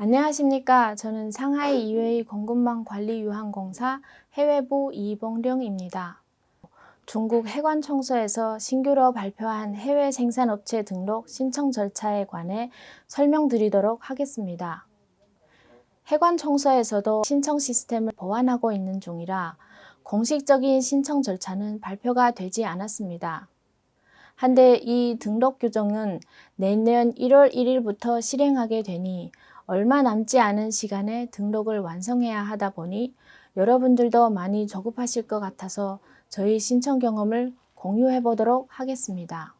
안녕하십니까. 저는 상하이 이웨이 공급망 관리 유한공사 해외부 이봉령입니다. 중국 해관청서에서 신규로 발표한 해외 생산업체 등록 신청 절차에 관해 설명드리도록 하겠습니다. 해관청서에서도 신청 시스템을 보완하고 있는 중이라 공식적인 신청 절차는 발표가 되지 않았습니다. 한데 이 등록 규정은 내년 1월 1일부터 실행하게 되니 얼마 남지 않은 시간에 등록을 완성해야 하다 보니 여러분들도 많이 조급하실 것 같아서 저희 신청 경험을 공유해 보도록 하겠습니다.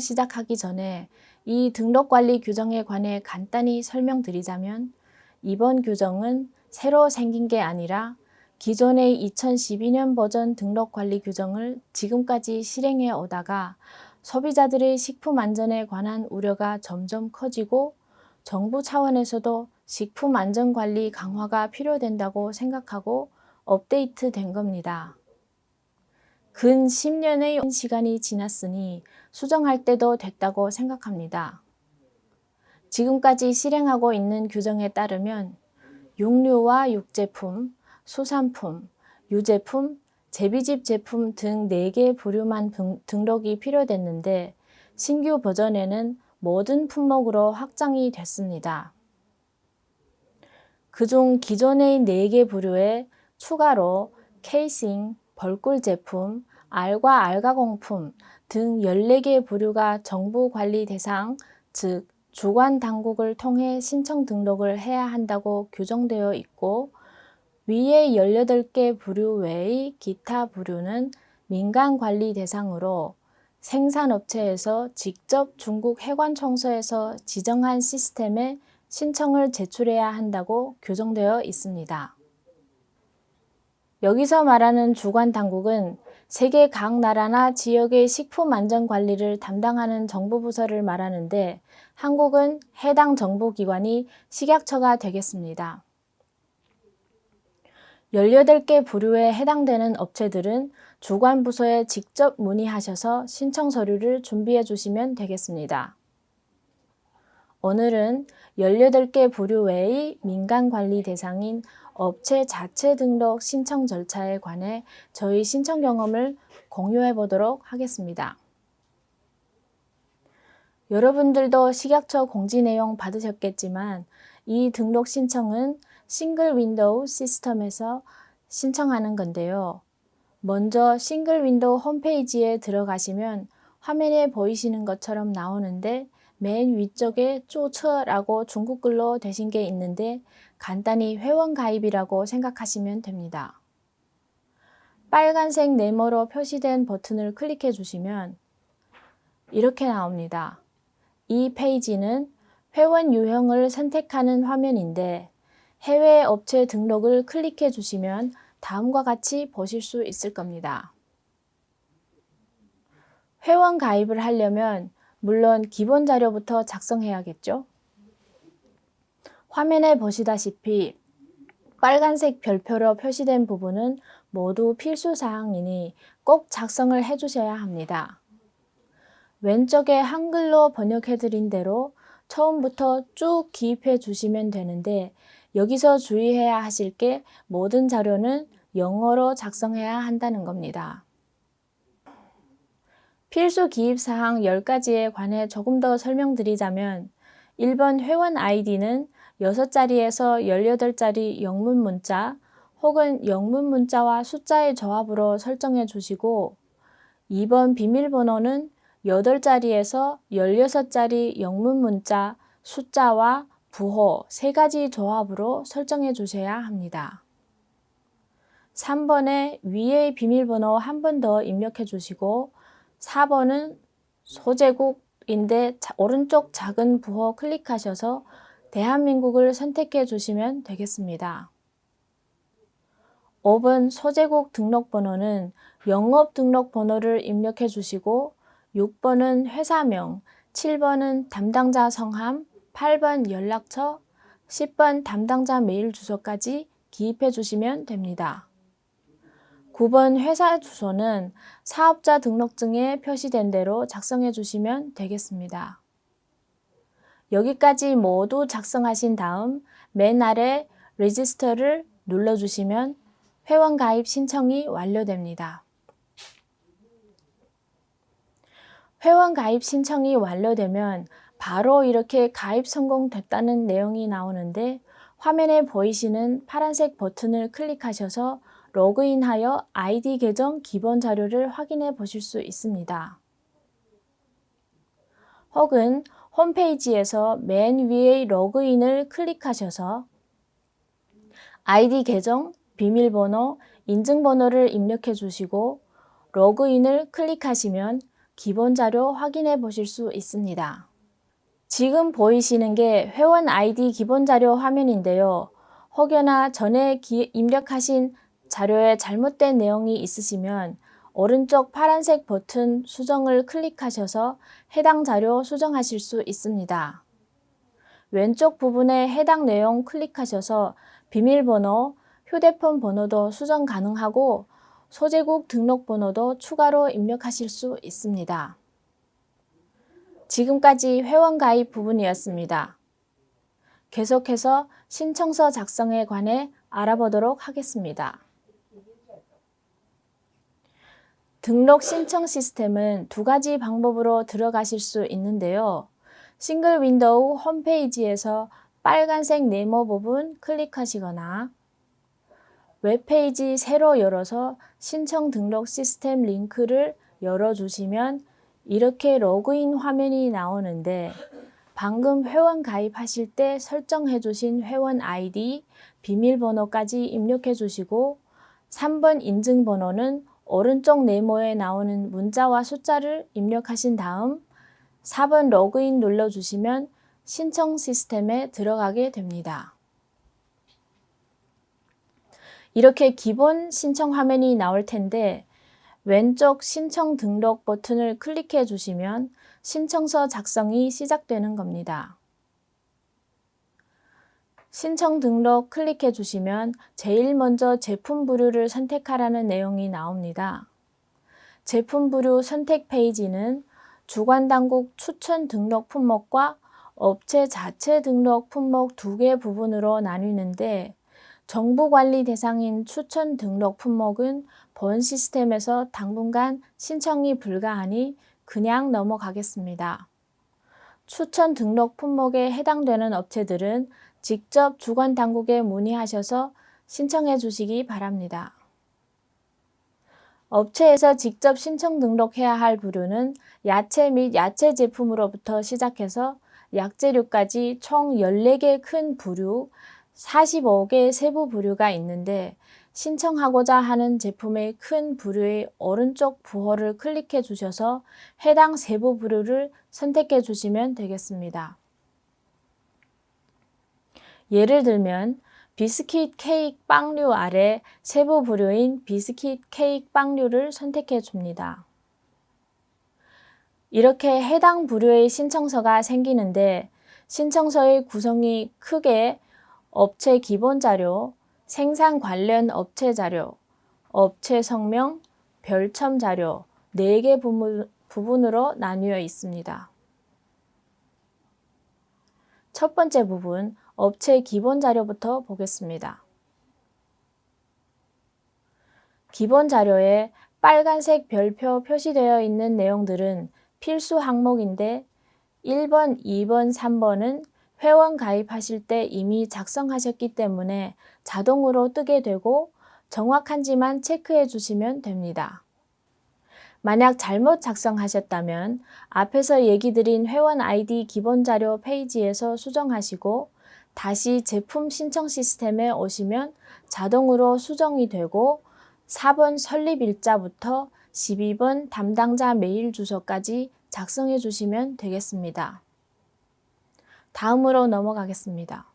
시작하기 전에 이 등록 관리 규정에 관해 간단히 설명드리자면 이번 규정은 새로 생긴 게 아니라 기존의 2012년 버전 등록 관리 규정을 지금까지 실행해 오다가 소비자들의 식품 안전에 관한 우려가 점점 커지고 정부 차원에서도 식품 안전 관리 강화가 필요된다고 생각하고 업데이트 된 겁니다. 근 10년의 시간이 지났으니 수정할 때도 됐다고 생각합니다. 지금까지 실행하고 있는 규정에 따르면 육류와 육제품, 수산품, 유제품, 제비집 제품 등 4개 부류만 등록이 필요됐는데 신규 버전에는 모든 품목으로 확장이 됐습니다. 그중 기존의 4개 부류에 추가로 케이싱, 벌꿀 제품, 알과 알가공품 등 14개 부류가 정부 관리 대상, 즉 주관 당국을 통해 신청 등록을 해야 한다고 규정되어 있고 위의 18개 부류 외의 기타 부류는 민간 관리 대상으로 생산업체에서 직접 중국 해관청서에서 지정한 시스템에 신청을 제출해야 한다고 규정되어 있습니다. 여기서 말하는 주관 당국은 세계 각 나라나 지역의 식품 안전 관리를 담당하는 정부 부서를 말하는데 한국은 해당 정부기관이 식약처가 되겠습니다. 18개 부류에 해당되는 업체들은 주관 부서에 직접 문의하셔서 신청 서류를 준비해 주시면 되겠습니다. 오늘은 18개 부류 외의 민간 관리 대상인 업체 자체 등록 신청 절차에 관해 저희 신청 경험을 공유해 보도록 하겠습니다. 여러분들도 식약처 공지 내용 받으셨겠지만 이 등록 신청은 싱글 윈도우 시스템에서 신청하는 건데요. 먼저 싱글 윈도우 홈페이지에 들어가시면 화면에 보이시는 것처럼 나오는데 맨 위쪽에 쪼처라고 중국글로 되신 게 있는데 간단히 회원 가입이라고 생각하시면 됩니다. 빨간색 네모로 표시된 버튼을 클릭해 주시면 이렇게 나옵니다. 이 페이지는 회원 유형을 선택하는 화면인데 해외 업체 등록을 클릭해 주시면 다음과 같이 보실 수 있을 겁니다. 회원 가입을 하려면 물론 기본 자료부터 작성해야겠죠? 화면에 보시다시피 빨간색 별표로 표시된 부분은 모두 필수 사항이니 꼭 작성을 해주셔야 합니다. 왼쪽에 한글로 번역해드린 대로 처음부터 쭉 기입해 주시면 되는데 여기서 주의해야 하실 게 모든 자료는 영어로 작성해야 한다는 겁니다. 필수 기입사항 10가지에 관해 조금 더 설명드리자면 1번 회원 아이디는 6자리에서 18자리 영문 문자 혹은 영문 문자와 숫자의 조합으로 설정해 주시고 2번 비밀번호는 8자리에서 16자리 영문 문자 숫자와 부호 3가지 조합으로 설정해 주셔야 합니다. 3번에 위의 비밀번호 한 번 더 입력해 주시고 4번은 소재국인데 오른쪽 작은 부호 클릭하셔서 대한민국을 선택해 주시면 되겠습니다. 5번 소재국 등록번호는 영업 등록번호를 입력해 주시고 6번은 회사명, 7번은 담당자 성함, 8번 연락처, 10번 담당자 메일 주소까지 기입해 주시면 됩니다. 9번 회사 주소는 사업자 등록증에 표시된 대로 작성해 주시면 되겠습니다. 여기까지 모두 작성하신 다음 맨 아래 레지스터를 눌러주시면 회원 가입 신청이 완료됩니다. 회원 가입 신청이 완료되면 바로 이렇게 가입 성공됐다는 내용이 나오는데 화면에 보이시는 파란색 버튼을 클릭하셔서 로그인하여 아이디 계정 기본 자료를 확인해 보실 수 있습니다. 혹은 홈페이지에서 맨 위의 로그인을 클릭하셔서 아이디 계정, 비밀번호, 인증번호를 입력해 주시고 로그인을 클릭하시면 기본 자료 확인해 보실 수 있습니다. 지금 보이시는 게 회원 아이디 기본 자료 화면인데요. 혹여나 전에 입력하신 자료에 잘못된 내용이 있으시면 오른쪽 파란색 버튼 수정을 클릭하셔서 해당 자료 수정하실 수 있습니다. 왼쪽 부분에 해당 내용 클릭하셔서 비밀번호, 휴대폰 번호도 수정 가능하고 소재국 등록번호도 추가로 입력하실 수 있습니다. 지금까지 회원 가입 부분이었습니다. 계속해서 신청서 작성에 관해 알아보도록 하겠습니다. 등록 신청 시스템은 두 가지 방법으로 들어가실 수 있는데요. 싱글 윈도우 홈페이지에서 빨간색 네모 부분 클릭하시거나 웹페이지 새로 열어서 신청 등록 시스템 링크를 열어주시면 이렇게 로그인 화면이 나오는데 방금 회원 가입하실 때 설정해 주신 회원 아이디, 비밀번호까지 입력해 주시고 3번 인증번호는 오른쪽 네모에 나오는 문자와 숫자를 입력하신 다음 4번 로그인 눌러주시면 신청 시스템에 들어가게 됩니다. 이렇게 기본 신청 화면이 나올 텐데 왼쪽 신청 등록 버튼을 클릭해 주시면 신청서 작성이 시작되는 겁니다. 신청 등록 클릭해 주시면 제일 먼저 제품 부류를 선택하라는 내용이 나옵니다. 제품 부류 선택 페이지는 주관당국 추천 등록 품목과 업체 자체 등록 품목 두 개 부분으로 나뉘는데 정부관리 대상인 추천 등록 품목은 본 시스템에서 당분간 신청이 불가하니 그냥 넘어가겠습니다. 추천 등록 품목에 해당되는 업체들은 직접 주관당국에 문의하셔서 신청해 주시기 바랍니다. 업체에서 직접 신청 등록해야 할 부류는 야채 및 야채 제품으로부터 시작해서 약재류까지 총 14개 큰 부류, 45개 세부 부류가 있는데 신청하고자 하는 제품의 큰 부류의 오른쪽 부호를 클릭해 주셔서 해당 세부 부류를 선택해 주시면 되겠습니다. 예를 들면 비스킷 케이크 빵류 아래 세부 부류인 비스킷 케이크 빵류를 선택해 줍니다. 이렇게 해당 부류의 신청서가 생기는데 신청서의 구성이 크게 업체 기본 자료, 생산 관련 업체 자료, 업체 성명, 별첨 자료 4개 부분으로 나뉘어 있습니다. 첫 번째 부분, 업체 기본 자료부터 보겠습니다. 기본 자료에 빨간색 별표 표시되어 있는 내용들은 필수 항목인데 1번, 2번, 3번은 회원 가입하실 때 이미 작성하셨기 때문에 자동으로 뜨게 되고 정확한지만 체크해 주시면 됩니다. 만약 잘못 작성하셨다면 앞에서 얘기 드린 회원 아이디 기본 자료 페이지에서 수정하시고 다시 제품 신청 시스템에 오시면 자동으로 수정이 되고 4번 설립일자부터 12번 담당자 메일 주소까지 작성해 주시면 되겠습니다. 다음으로 넘어가겠습니다.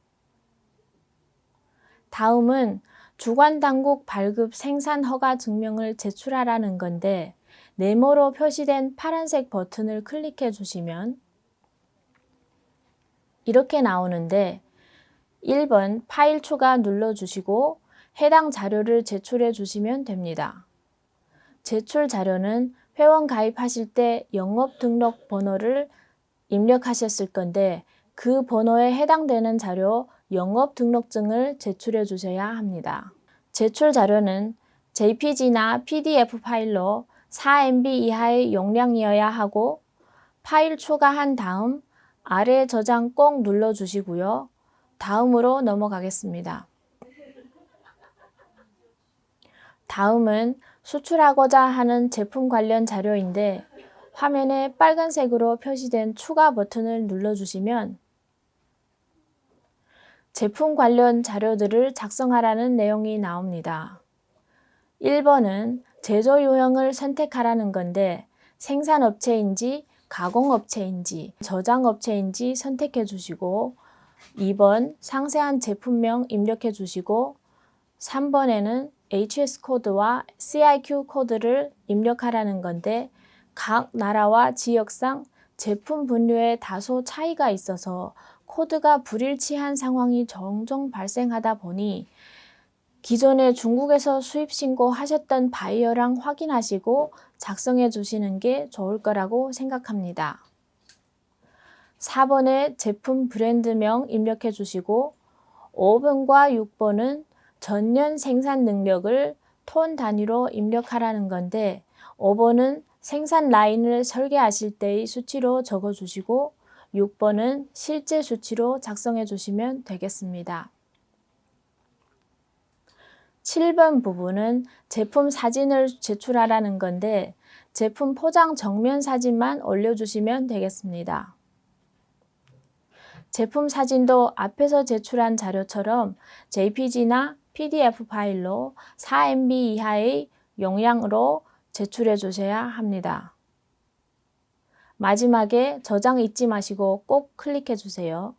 다음은 주관당국 발급 생산 허가 증명을 제출하라는 건데 네모로 표시된 파란색 버튼을 클릭해 주시면 이렇게 나오는데 1번 파일 추가 눌러주시고 해당 자료를 제출해 주시면 됩니다. 제출 자료는 회원 가입하실 때 영업 등록 번호를 입력하셨을 건데 그 번호에 해당되는 자료 영업 등록증을 제출해 주셔야 합니다. 제출 자료는 JPG나 PDF 파일로 4MB 이하의 용량이어야 하고 파일 추가한 다음 아래 저장 꼭 눌러주시고요. 다음으로 넘어가겠습니다. 다음은 수출하고자 하는 제품 관련 자료인데 화면에 빨간색으로 표시된 추가 버튼을 눌러주시면 제품 관련 자료들을 작성하라는 내용이 나옵니다. 1번은 제조 유형을 선택하라는 건데 생산업체인지 가공업체인지 저장업체인지 선택해 주시고 2번 상세한 제품명 입력해 주시고 3번에는 HS 코드와 CIQ 코드를 입력하라는 건데 각 나라와 지역상 제품 분류에 다소 차이가 있어서 코드가 불일치한 상황이 종종 발생하다 보니 기존에 중국에서 수입 신고하셨던 바이어랑 확인하시고 작성해 주시는 게 좋을 거라고 생각합니다. 4번에 제품 브랜드명 입력해 주시고 5번과 6번은 전년 생산 능력을 톤 단위로 입력하라는 건데 5번은 생산 라인을 설계하실 때의 수치로 적어 주시고 6번은 실제 수치로 작성해 주시면 되겠습니다. 7번 부분은 제품 사진을 제출하라는 건데 제품 포장 정면 사진만 올려주시면 되겠습니다. 제품 사진도 앞에서 제출한 자료처럼 JPG나 PDF 파일로 4MB 이하의 용량으로 제출해 주셔야 합니다. 마지막에 저장 잊지 마시고 꼭 클릭해 주세요.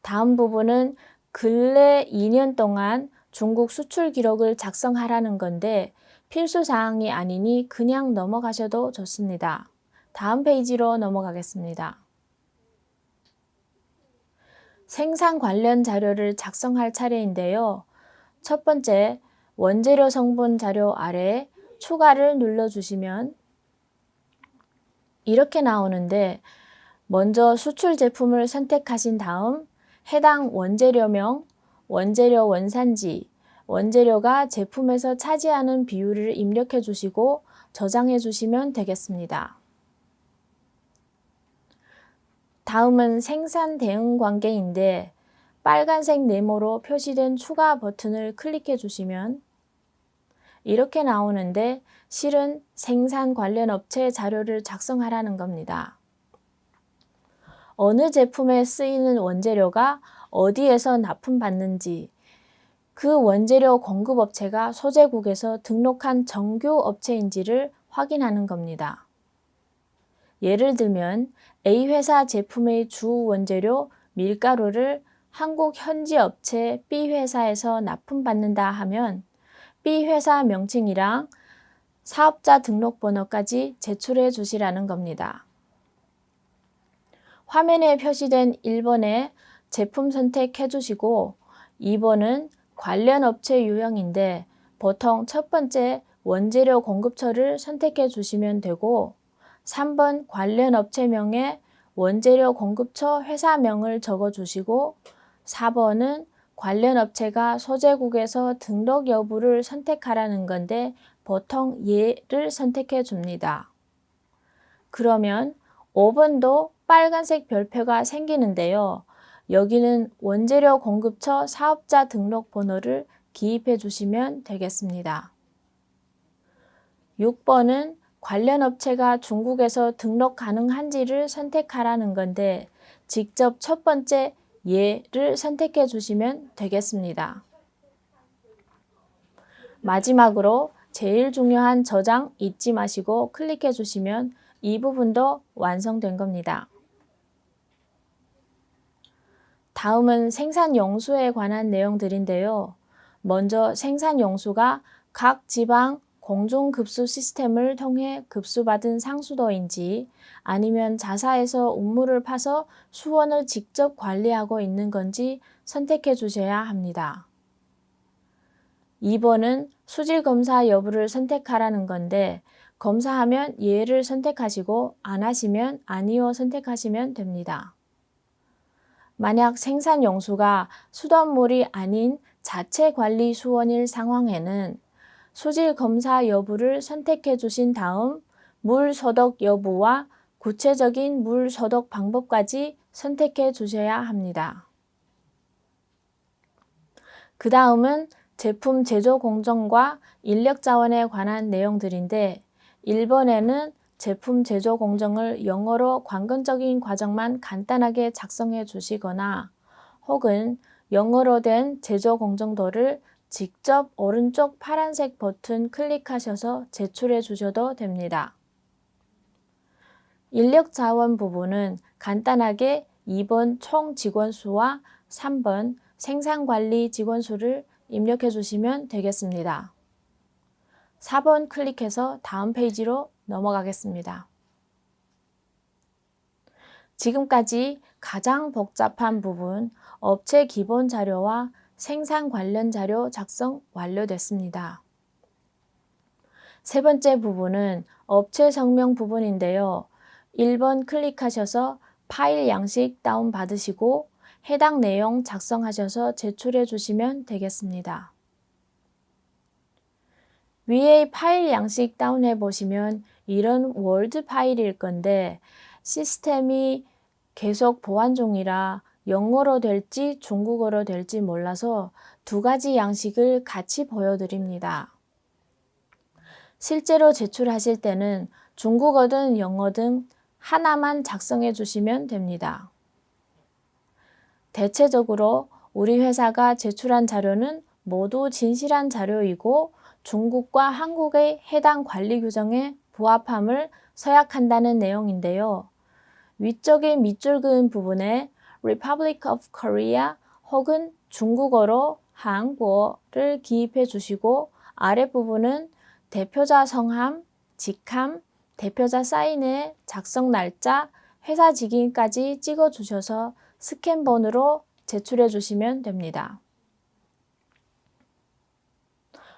다음 부분은 근래 2년 동안 중국 수출 기록을 작성하라는 건데 필수 사항이 아니니 그냥 넘어가셔도 좋습니다. 다음 페이지로 넘어가겠습니다. 생산 관련 자료를 작성할 차례인데요. 첫 번째, 원재료 성분 자료 아래 추가를 눌러주시면 이렇게 나오는데 먼저 수출 제품을 선택하신 다음 해당 원재료명, 원재료 원산지, 원재료가 제품에서 차지하는 비율을 입력해 주시고 저장해 주시면 되겠습니다. 다음은 생산 대응 관계인데 빨간색 네모로 표시된 추가 버튼을 클릭해 주시면 이렇게 나오는데 실은 생산 관련 업체 자료를 작성하라는 겁니다. 어느 제품에 쓰이는 원재료가 어디에서 납품받는지, 그 원재료 공급업체가 소재국에서 등록한 정규 업체인지를 확인하는 겁니다. 예를 들면 A 회사 제품의 주 원재료 밀가루를 한국 현지 업체 B 회사에서 납품받는다 하면 B 회사 명칭이랑 사업자 등록번호까지 제출해 주시라는 겁니다. 화면에 표시된 1번에 제품 선택해 주시고 2번은 관련 업체 유형인데 보통 첫 번째 원재료 공급처를 선택해 주시면 되고 3번 관련 업체명에 원재료 공급처 회사명을 적어 주시고 4번은 관련 업체가 소재국에서 등록 여부를 선택하라는 건데 보통 예를 선택해 줍니다. 그러면 5번도 빨간색 별표가 생기는데요. 여기는 원재료 공급처 사업자 등록 번호를 기입해 주시면 되겠습니다. 6번은 관련 업체가 중국에서 등록 가능한지를 선택하라는 건데 직접 첫 번째 예를 선택해 주시면 되겠습니다. 마지막으로 제일 중요한 저장 잊지 마시고 클릭해 주시면 이 부분도 완성된 겁니다. 다음은 생산 용수에 관한 내용들인데요. 먼저 생산 용수가 각 지방 공중급수 시스템을 통해 급수받은 상수도인지 아니면 자사에서 운무를 파서 수원을 직접 관리하고 있는 건지 선택해 주셔야 합니다. 2번은 수질 검사 여부를 선택하라는 건데 검사하면 예를 선택하시고 안 하시면 아니요 선택하시면 됩니다. 만약 생산 용수가 수돗물이 아닌 자체 관리 수원일 상황에는 수질 검사 여부를 선택해 주신 다음 물 소독 여부와 구체적인 물 소독 방법까지 선택해 주셔야 합니다. 그 다음은 제품 제조 공정과 인력 자원에 관한 내용들인데 1번에는 제품 제조 공정을 영어로 관건적인 과정만 간단하게 작성해 주시거나 혹은 영어로 된 제조 공정도를 직접 오른쪽 파란색 버튼 클릭하셔서 제출해 주셔도 됩니다. 인력 자원 부분은 간단하게 2번 총 직원 수와 3번 생산관리 직원 수를 입력해 주시면 되겠습니다. 4번 클릭해서 다음 페이지로 넘어가겠습니다. 지금까지 가장 복잡한 부분 업체 기본 자료와 생산 관련 자료 작성 완료됐습니다. 세 번째 부분은 업체 성명 부분인데요. 1번 클릭하셔서 파일 양식 다운받으시고 해당 내용 작성하셔서 제출해 주시면 되겠습니다. 위에 파일 양식 다운해 보시면 이런 월드 파일일 건데 시스템이 계속 보안 중이라 영어로 될지 중국어로 될지 몰라서 두 가지 양식을 같이 보여드립니다. 실제로 제출하실 때는 중국어든 영어든 하나만 작성해 주시면 됩니다. 대체적으로 우리 회사가 제출한 자료는 모두 진실한 자료이고 중국과 한국의 해당 관리 규정에 부합함을 서약한다는 내용인데요. 위쪽의 밑줄 그은 부분에 Republic of Korea 혹은 중국어로 한국어를 기입해 주시고 아랫부분은 대표자 성함, 직함, 대표자 사인의 작성 날짜, 회사 직인까지 찍어 주셔서 스캔본으로 제출해 주시면 됩니다.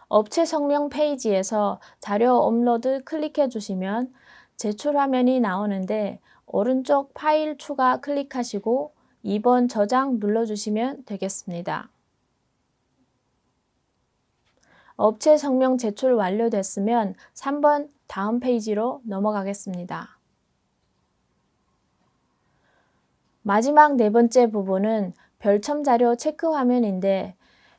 업체 성명 페이지에서 자료 업로드 클릭해 주시면 제출 화면이 나오는데 오른쪽 파일 추가 클릭하시고 2번 저장 눌러주시면 되겠습니다. 업체 성명 제출 완료됐으면 3번 다음 페이지로 넘어가겠습니다. 마지막 네 번째 부분은 별첨 자료 체크 화면인데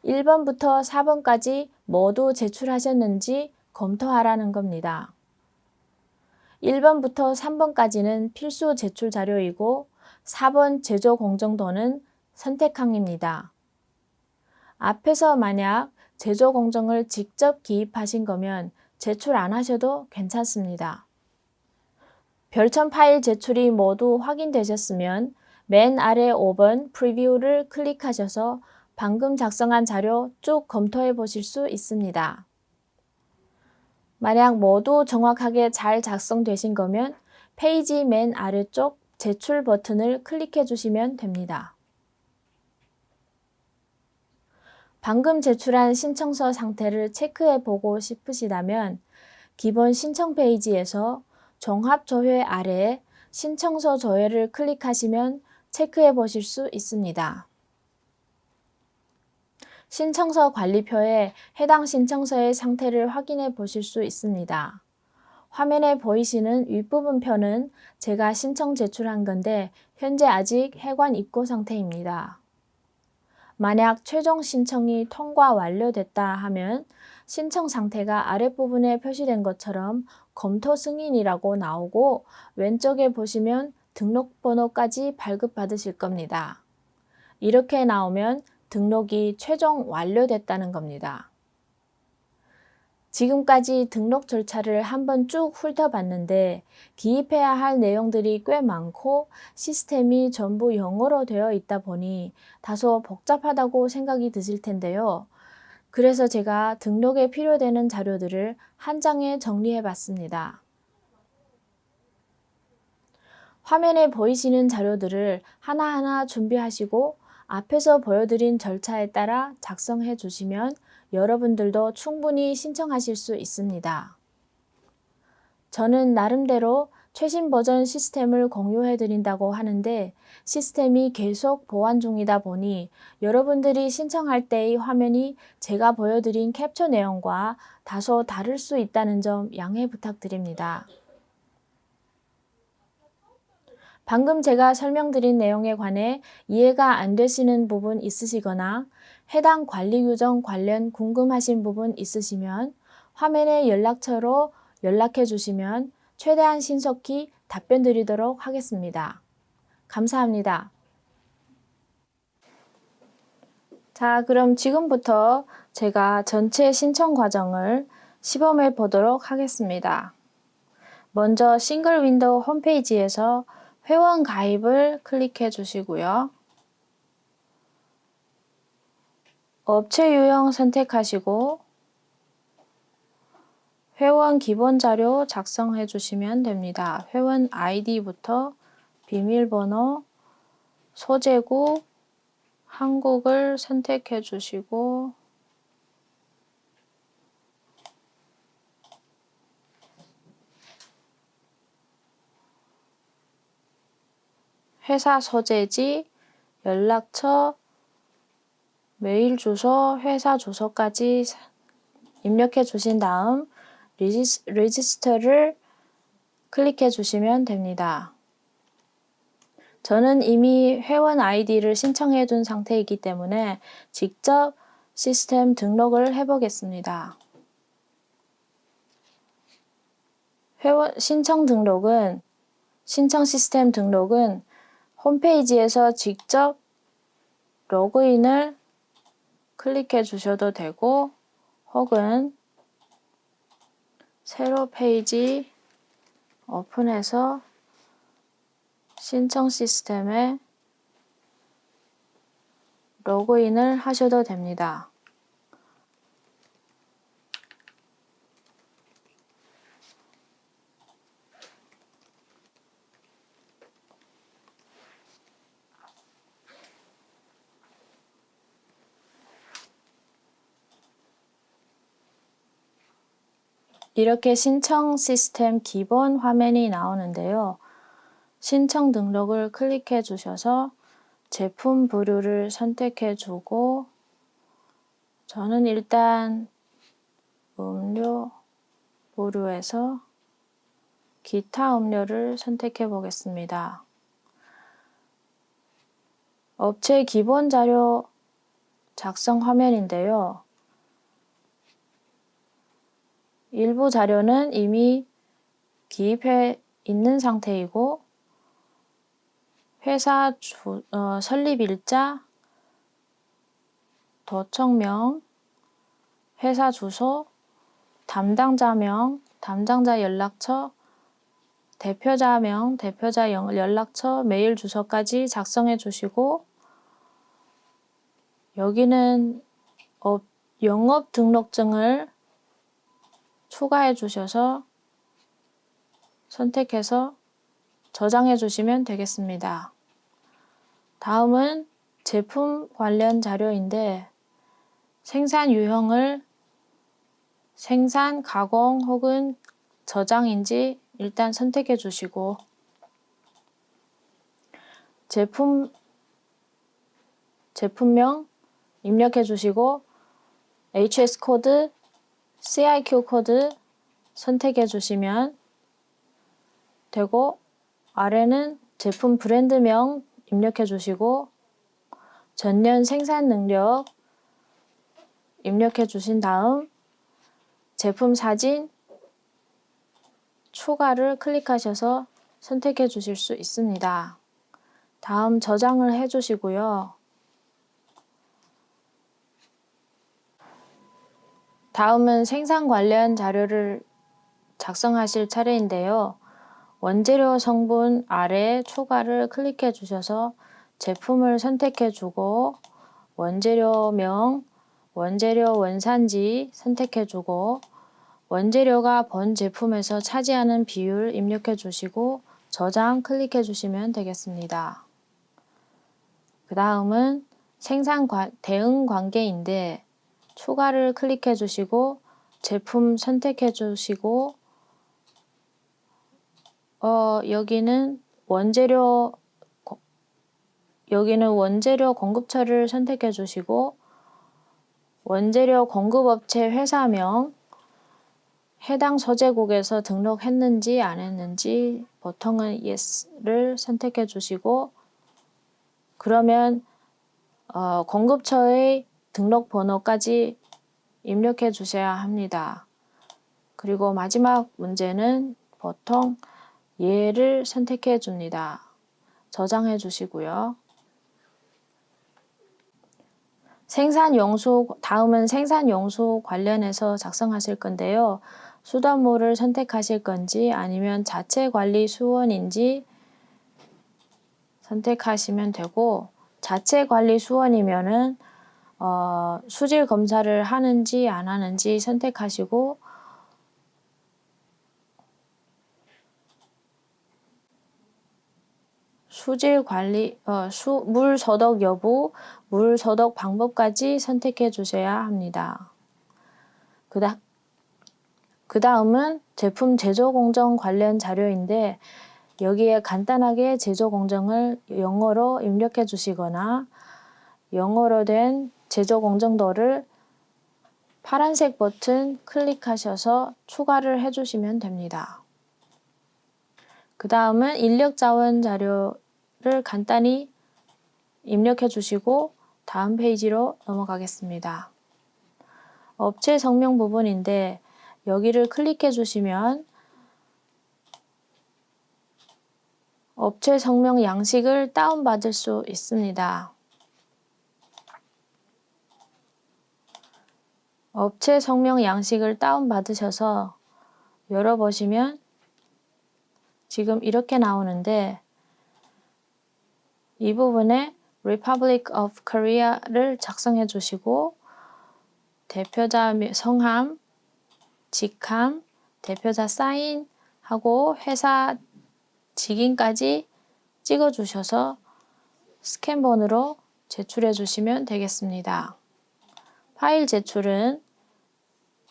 1번부터 4번까지 모두 제출하셨는지 검토하라는 겁니다. 1번부터 3번까지는 필수 제출 자료이고 4번 제조 공정도는 선택항입니다. 앞에서 만약 제조 공정을 직접 기입하신 거면 제출 안 하셔도 괜찮습니다. 별첨 파일 제출이 모두 확인되셨으면 맨 아래 5번 프리뷰를 클릭하셔서 방금 작성한 자료 쭉 검토해 보실 수 있습니다. 만약 모두 정확하게 잘 작성되신 거면 페이지 맨 아래쪽 제출 버튼을 클릭해 주시면 됩니다. 방금 제출한 신청서 상태를 체크해 보고 싶으시다면 기본 신청 페이지에서 종합 조회 아래에 신청서 조회를 클릭하시면 체크해 보실 수 있습니다. 신청서 관리표에 해당 신청서의 상태를 확인해 보실 수 있습니다. 화면에 보이시는 윗부분 표는 제가 신청 제출한 건데 현재 아직 해관 입고 상태입니다. 만약 최종 신청이 통과 완료됐다 하면 신청 상태가 아랫부분에 표시된 것처럼 검토 승인이라고 나오고 왼쪽에 보시면 등록번호까지 발급받으실 겁니다. 이렇게 나오면 등록이 최종 완료됐다는 겁니다. 지금까지 등록 절차를 한번 쭉 훑어봤는데 기입해야 할 내용들이 꽤 많고 시스템이 전부 영어로 되어 있다 보니 다소 복잡하다고 생각이 드실 텐데요. 그래서 제가 등록에 필요되는 자료들을 한 장에 정리해 봤습니다. 화면에 보이시는 자료들을 하나하나 준비하시고 앞에서 보여드린 절차에 따라 작성해 주시면 여러분들도 충분히 신청하실 수 있습니다. 저는 나름대로 최신 버전 시스템을 공유해 드린다고 하는데 시스템이 계속 보완 중이다 보니 여러분들이 신청할 때의 화면이 제가 보여드린 캡처 내용과 다소 다를 수 있다는 점 양해 부탁드립니다. 방금 제가 설명드린 내용에 관해 이해가 안 되시는 부분 있으시거나 해당 관리 규정 관련 궁금하신 부분 있으시면 화면의 연락처로 연락해 주시면 최대한 신속히 답변 드리도록 하겠습니다. 감사합니다. 자, 그럼 지금부터 제가 전체 신청 과정을 시범해 보도록 하겠습니다. 먼저 싱글 윈도우 홈페이지에서 회원 가입을 클릭해 주시고요. 업체 유형 선택하시고 회원 기본 자료 작성해 주시면 됩니다. 회원 아이디부터 비밀번호, 소재국, 한국을 선택해 주시고 회사 소재지, 연락처, 메일 주소, 회사 주소까지 입력해 주신 다음 레지스터를 클릭해 주시면 됩니다. 저는 이미 회원 아이디를 신청해 둔 상태이기 때문에 직접 시스템 등록을 해 보겠습니다. 신청 시스템 등록은 홈페이지에서 직접 로그인을 클릭해 주셔도 되고 혹은 새로 페이지 오픈해서 신청 시스템에 로그인을 하셔도 됩니다. 이렇게 신청 시스템 기본 화면이 나오는데요. 신청 등록을 클릭해 주셔서 제품 부류를 선택해 주고 저는 일단 음료 부류에서 기타 음료를 선택해 보겠습니다. 업체 기본 자료 작성 화면인데요. 일부 자료는 이미 기입해 있는 상태이고 회사 설립일자, 도청명, 회사 주소, 담당자명, 담당자 연락처, 대표자명, 대표자 연락처, 메일 주소까지 작성해 주시고 여기는 영업 등록증을 추가해 주셔서 선택해서 저장해 주시면 되겠습니다. 다음은 제품 관련 자료인데 생산 유형을 생산, 가공 혹은 저장인지 일단 선택해 주시고 제품명 입력해 주시고 HS 코드, CIQ 코드 선택해 주시면 되고 아래는 제품 브랜드명 입력해 주시고 전년 생산 능력 입력해 주신 다음 제품 사진 추가를 클릭하셔서 선택해 주실 수 있습니다. 다음 저장을 해 주시고요. 다음은 생산 관련 자료를 작성하실 차례인데요. 원재료 성분 아래 추가를 클릭해 주셔서 제품을 선택해 주고 원재료명, 원재료 원산지 선택해 주고 원재료가 본 제품에서 차지하는 비율 입력해 주시고 저장 클릭해 주시면 되겠습니다. 그 다음은 생산 대응 관계인데 추가를 클릭해 주시고 제품 선택해 주시고 여기는 원재료 공급처를 선택해 주시고 원재료 공급업체 회사명, 해당 소재국에서 등록했는지 안 했는지 보통은 Yes를 선택해 주시고 그러면 공급처의 등록번호까지 입력해 주셔야 합니다. 그리고 마지막 문제는 보통 얘를 선택해 줍니다. 저장해 주시고요. 다음은 생산용수 관련해서 작성하실 건데요. 수돗물을 선택하실 건지 아니면 자체관리 수원인지 선택하시면 되고 자체관리 수원이면은 수질 검사를 하는지 안 하는지 선택하시고 물 소독 여부, 물 소독 방법까지 선택해 주셔야 합니다. 그 다음은 제품 제조 공정 관련 자료인데 여기에 간단하게 제조 공정을 영어로 입력해 주시거나 영어로 된 제조 공정도를 파란색 버튼 클릭하셔서 추가를 해 주시면 됩니다. 그 다음은 인력 자원 자료를 간단히 입력해 주시고 다음 페이지로 넘어가겠습니다. 업체 성명 부분인데 여기를 클릭해 주시면 업체 성명 양식을 다운받을 수 있습니다. 업체 성명 양식을 다운받으셔서 열어보시면 지금 이렇게 나오는데 이 부분에 Republic of Korea를 작성해 주시고 대표자 성함, 직함, 대표자 사인하고 회사 직인까지 찍어 주셔서 스캔본으로 제출해 주시면 되겠습니다. 파일 제출은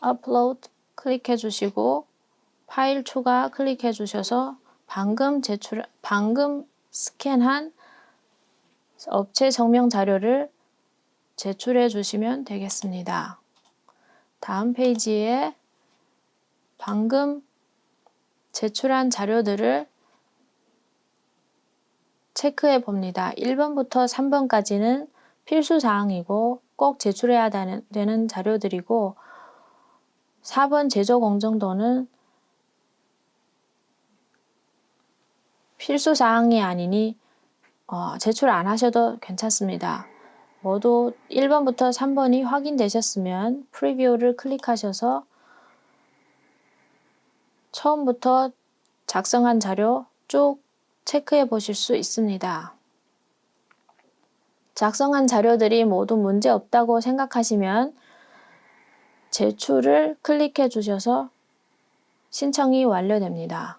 Upload 클릭해 주시고 파일 추가 클릭해 주셔서 방금 스캔한 업체 성명 자료를 제출해 주시면 되겠습니다. 다음 페이지에 방금 제출한 자료들을 체크해 봅니다. 1번부터 3번까지는 필수 사항이고 꼭 제출해야 되는 자료들이고 4번 제조 공정도는 필수 사항이 아니니 제출 안 하셔도 괜찮습니다. 모두 1번부터 3번이 확인되셨으면 프리뷰를 클릭하셔서 처음부터 작성한 자료 쭉 체크해 보실 수 있습니다. 작성한 자료들이 모두 문제 없다고 생각하시면 제출을 클릭해 주셔서 신청이 완료됩니다.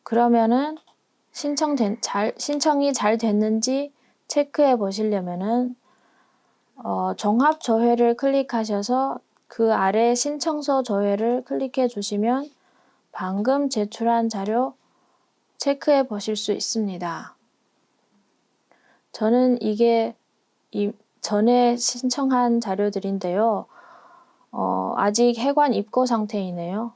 그러면은 신청이 잘 됐는지 체크해 보시려면은 종합 조회를 클릭하셔서 그 아래 신청서 조회를 클릭해 주시면 방금 제출한 자료 체크해 보실 수 있습니다. 저는 이게 전에 신청한 자료들인데요. 아직 해관 입고 상태이네요.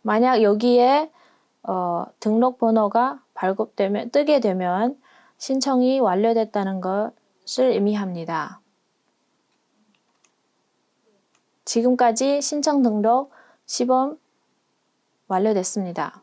만약 여기에 등록번호가 뜨게 되면 신청이 완료됐다는 것을 의미합니다. 지금까지 신청 등록 시범 완료됐습니다.